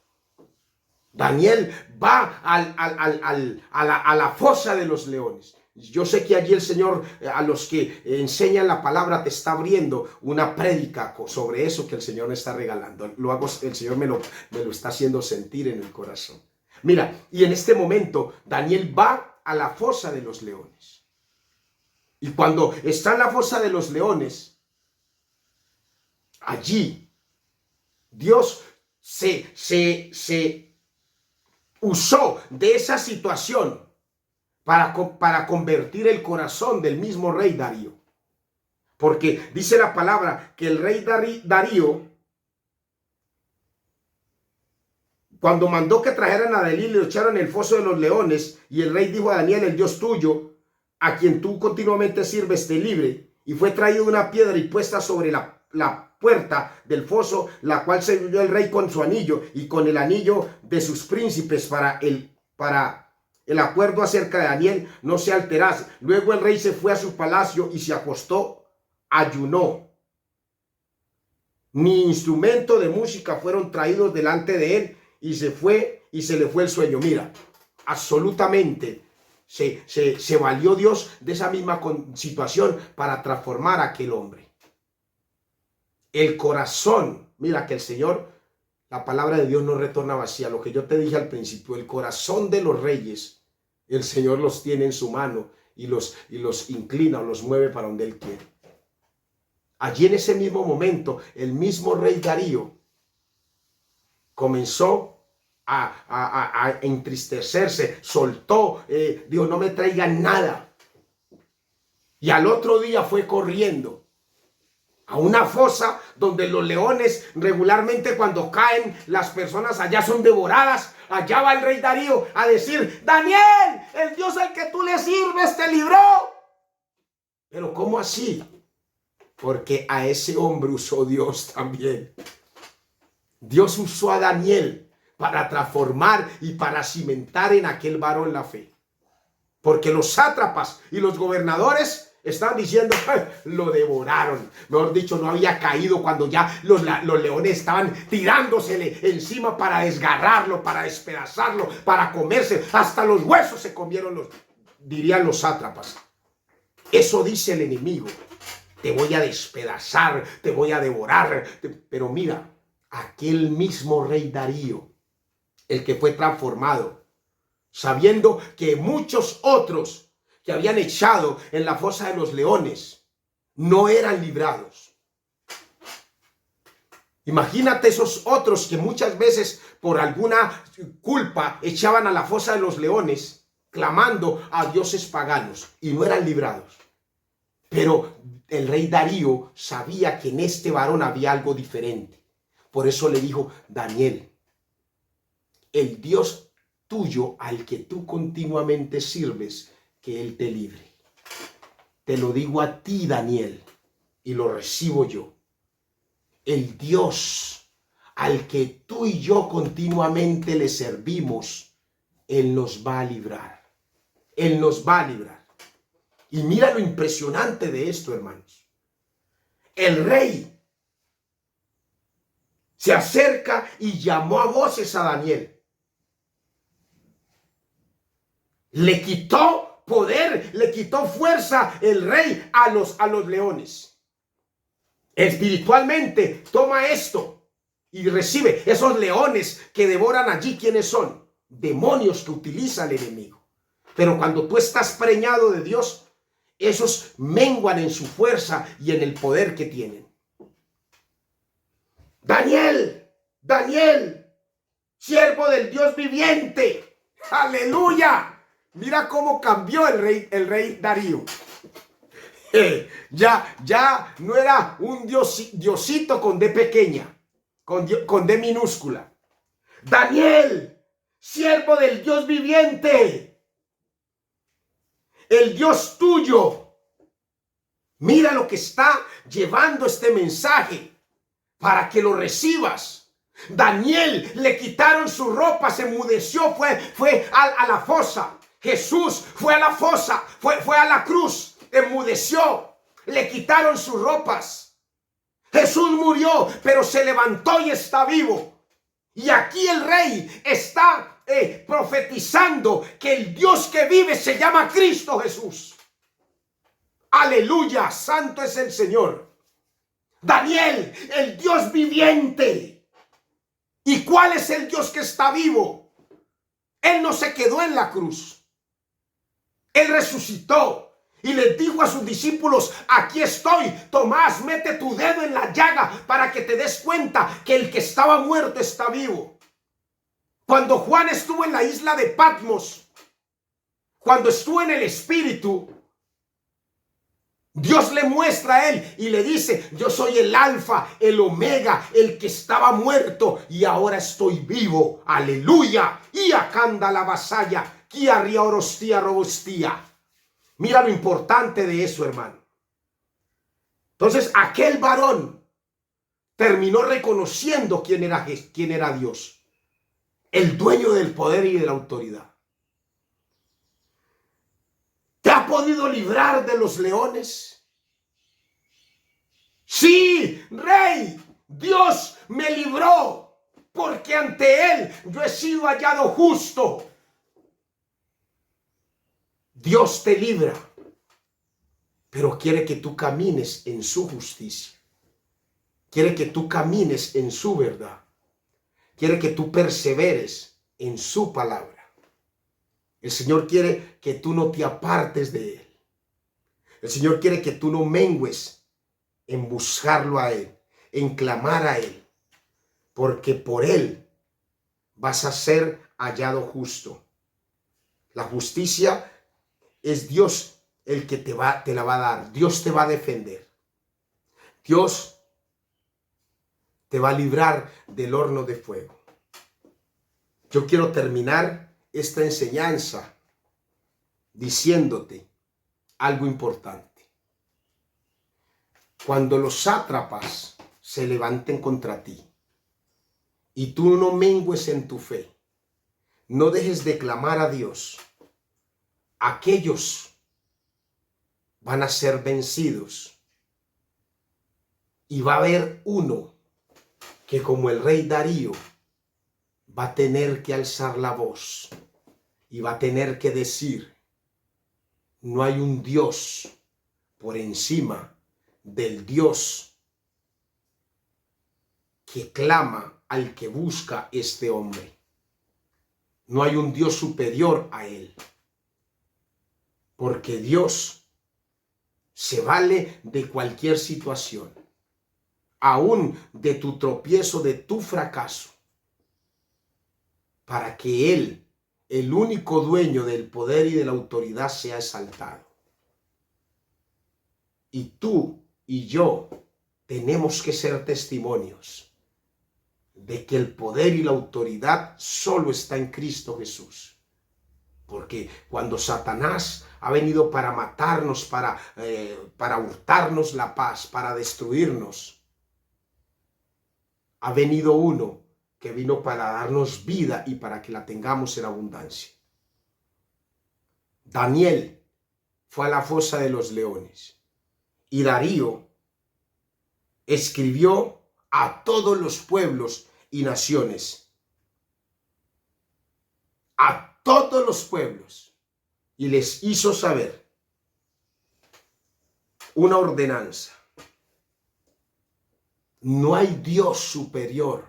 Daniel va a la fosa de los leones. Yo sé que allí el Señor, a los que enseñan la palabra, te está abriendo una prédica sobre eso que el Señor me está regalando. El Señor me lo está haciendo sentir en el corazón. Mira, y en este momento Daniel va a la fosa de los leones. Y cuando está en la fosa de los leones, allí Dios se usó de esa situación para convertir el corazón del mismo rey Darío. Porque dice la palabra que el rey Darío, cuando mandó que trajeran a Daniel y lo echaron en el foso de los leones, y el rey dijo a Daniel: el Dios tuyo, a quien tú continuamente sirves, te libre. Y fue traído una piedra y puesta sobre la puerta del foso, la cual selló el rey con su anillo y con el anillo de sus príncipes para el acuerdo acerca de Daniel no se alterase. Luego el rey se fue a su palacio y se acostó, ayunó. Ni instrumento de música fueron traídos delante de él, y se le fue el sueño. Mira, absolutamente se valió Dios de esa misma situación para transformar a aquel hombre. El corazón, mira que el Señor, la palabra de Dios no retorna vacía. Lo que yo te dije al principio, el corazón de los reyes, el Señor los tiene en su mano y los inclina o los mueve para donde Él quiere. Allí en ese mismo momento, el mismo rey Darío comenzó a entristecerse, soltó, dijo: no me traigan nada. Y al otro día fue corriendo a una fosa donde los leones regularmente, cuando caen, las personas allá son devoradas. Allá va el rey Darío a decir: Daniel, el Dios al que tú le sirves te libró. Pero ¿cómo así? Porque a ese hombre usó Dios también. Dios usó a Daniel para transformar y para cimentar en aquel varón la fe. Porque los sátrapas y los gobernadores estaban diciendo: lo devoraron. Mejor dicho, no había caído cuando ya los leones estaban tirándosele encima para desgarrarlo, para despedazarlo, para comerse. Hasta los huesos se comieron dirían los sátrapas. Eso dice el enemigo: te voy a despedazar, te voy a devorar. Pero mira, aquel mismo rey Darío, el que fue transformado, sabiendo que muchos otros que habían echado en la fosa de los leones no eran librados. Imagínate esos otros que muchas veces por alguna culpa echaban a la fosa de los leones, clamando a dioses paganos, y no eran librados. Pero el rey Darío sabía que en este varón había algo diferente. Por eso le dijo: Daniel, el Dios tuyo al que tú continuamente sirves, que Él te libre. Te lo digo a ti, Daniel, y lo recibo yo. El Dios al que tú y yo continuamente le servimos, Él nos va a librar. Él nos va a librar. Y mira lo impresionante de esto, hermanos. El rey se acerca y llamó a voces a Daniel. Le quitó poder, le quitó fuerza el rey a los leones. Espiritualmente toma esto y recibe esos leones que devoran allí. ¿Quiénes son? Demonios que utiliza el enemigo. Pero cuando tú estás preñado de Dios, esos menguan en su fuerza y en el poder que tienen. Daniel, Daniel, siervo del Dios viviente. ¡Aleluya! Mira cómo cambió el rey Darío. Ya no era un diosito con D pequeña, con D minúscula. Daniel, siervo del Dios viviente, el Dios tuyo. Mira lo que está llevando este mensaje para que lo recibas. Daniel le quitaron su ropa, se enmudeció, fue a la fosa. Jesús fue a la fosa, fue a la cruz, enmudeció, le quitaron sus ropas. Jesús murió, pero se levantó y está vivo. Y aquí el rey está profetizando que el Dios que vive se llama Cristo Jesús. Aleluya, santo es el Señor. Daniel, el Dios viviente. ¿Y cuál es el Dios que está vivo? Él no se quedó en la cruz. Él resucitó. Y les dijo a sus discípulos, aquí estoy, Tomás, mete tu dedo en la llaga para que te des cuenta que el que estaba muerto está vivo. Cuando Juan estuvo en la isla de Patmos, cuando estuvo en el Espíritu, Dios le muestra a él y le dice, yo soy el alfa, el omega, el que estaba muerto y ahora estoy vivo. Aleluya. Y acanda la vasalla, quiarria orostía robustía. Mira lo importante de eso, hermano. Entonces, aquel varón terminó reconociendo quién era Dios, el dueño del poder y de la autoridad. ¿Te ha podido librar de los leones? Sí, rey, Dios me libró, porque ante él yo he sido hallado justo. Dios te libra, pero quiere que tú camines en su justicia. Quiere que tú camines en su verdad. Quiere que tú perseveres en su palabra. El Señor quiere que tú no te apartes de él. El Señor quiere que tú no mengues en buscarlo a él, en clamar a él, porque por él vas a ser hallado justo. La justicia es Dios el que te la va a dar. Dios te va a defender. Dios te va a librar del horno de fuego. Yo quiero terminar esta enseñanza diciéndote algo importante. Cuando los sátrapas se levanten contra ti y tú no mengues en tu fe, no dejes de clamar a Dios, aquellos van a ser vencidos y va a haber uno que, como el rey Darío, va a tener que alzar la voz y va a tener que decir, no hay un Dios por encima del Dios que clama al que busca este hombre. No hay un Dios superior a él. Porque Dios se vale de cualquier situación, aún de tu tropiezo, de tu fracaso, para que Él, el único dueño del poder y de la autoridad, sea exaltado. Y tú y yo tenemos que ser testimonios de que el poder y la autoridad solo está en Cristo Jesús. Porque cuando Satanás ha venido para matarnos, para hurtarnos la paz, para destruirnos, ha venido uno que vino para darnos vida y para que la tengamos en abundancia. Daniel fue a la fosa de los leones y Darío escribió a todos los pueblos y naciones, a todos los pueblos, y les hizo saber una ordenanza. No hay Dios superior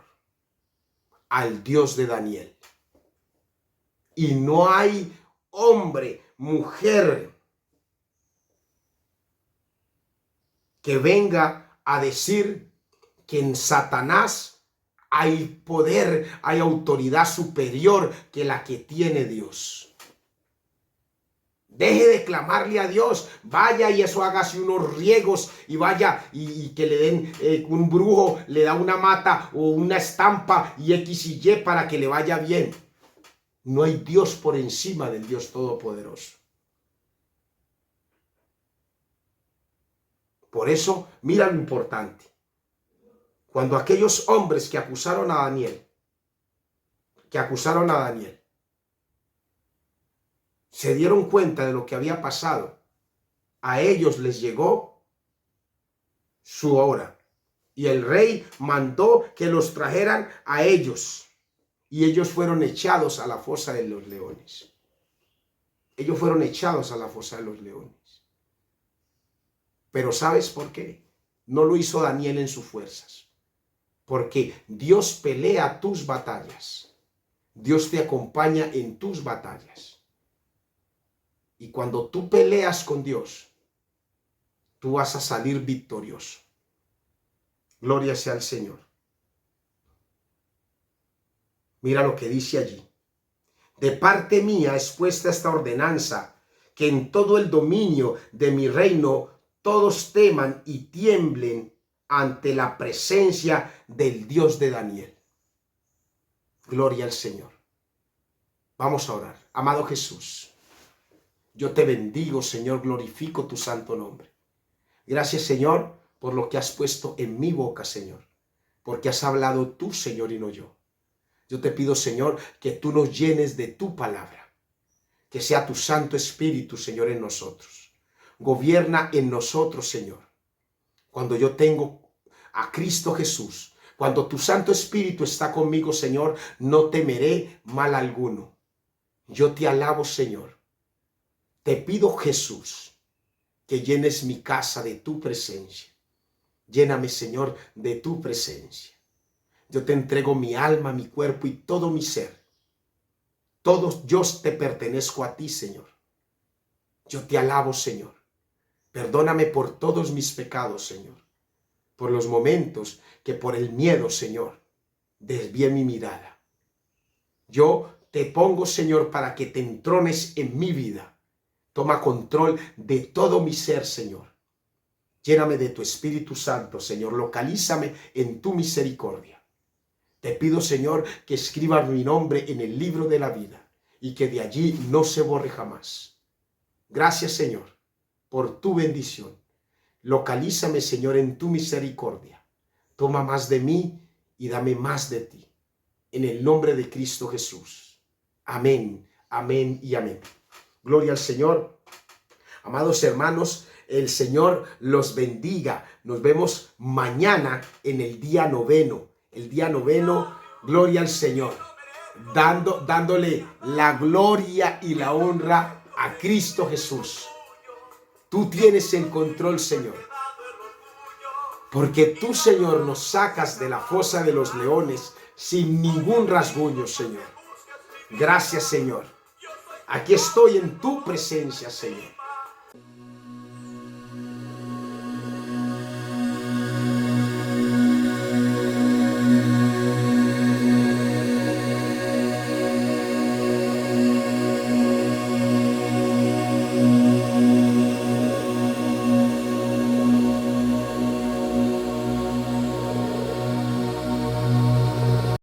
al Dios de Daniel. Y no hay hombre, mujer que venga a decir que en Satanás hay poder, hay autoridad superior que la que tiene Dios. Deje de clamarle a Dios, vaya y eso hágase unos riegos y vaya y que le den un brujo, le da una mata o una estampa y X y Y para que le vaya bien. No hay Dios por encima del Dios Todopoderoso. Por eso, mira lo importante. Cuando aquellos hombres que acusaron a Daniel, se dieron cuenta de lo que había pasado, a ellos les llegó su hora. Y el rey mandó que los trajeran a ellos. Y ellos fueron echados a la fosa de los leones. Ellos fueron echados a la fosa de los leones. Pero ¿sabes por qué? No lo hizo Daniel en sus fuerzas. Porque Dios pelea tus batallas. Dios te acompaña en tus batallas. Y cuando tú peleas con Dios, tú vas a salir victorioso. Gloria sea al Señor. Mira lo que dice allí. De parte mía es puesta esta ordenanza, que en todo el dominio de mi reino todos teman y tiemblen ante la presencia del Dios de Daniel. Gloria al Señor. Vamos a orar. Amado Jesús, yo te bendigo, Señor, glorifico tu santo nombre. Gracias, Señor, por lo que has puesto en mi boca, Señor, porque has hablado tú, Señor, y no yo. Yo te pido, Señor, que tú nos llenes de tu palabra, que sea tu Santo Espíritu, Señor, en nosotros. Gobierna en nosotros, Señor. Cuando yo tengo a Cristo Jesús, cuando tu Santo Espíritu está conmigo, Señor, no temeré mal alguno. Yo te alabo, Señor. Te pido, Jesús, que llenes mi casa de tu presencia. Lléname, Señor, de tu presencia. Yo te entrego mi alma, mi cuerpo y todo mi ser. Todo yo te pertenezco a ti, Señor. Yo te alabo, Señor. Perdóname por todos mis pecados, Señor. Por los momentos que por el miedo, Señor, desvié mi mirada. Yo te pongo, Señor, para que te entrones en mi vida. Toma control de todo mi ser, Señor. Lléname de tu Espíritu Santo, Señor. Localízame en tu misericordia. Te pido, Señor, que escribas mi nombre en el libro de la vida y que de allí no se borre jamás. Gracias, Señor, por tu bendición. Localízame, Señor, en tu misericordia. Toma más de mí y dame más de ti. En el nombre de Cristo Jesús. Amén, amén y amén. Gloria al Señor. Amados hermanos, el Señor los bendiga. Nos vemos mañana en el día noveno. El día noveno, gloria al Señor. Dándole la gloria y la honra a Cristo Jesús. Tú tienes el control, Señor. Porque tú, Señor, nos sacas de la fosa de los leones sin ningún rasguño, Señor. Gracias, Señor. Aquí estoy en tu presencia, Señor.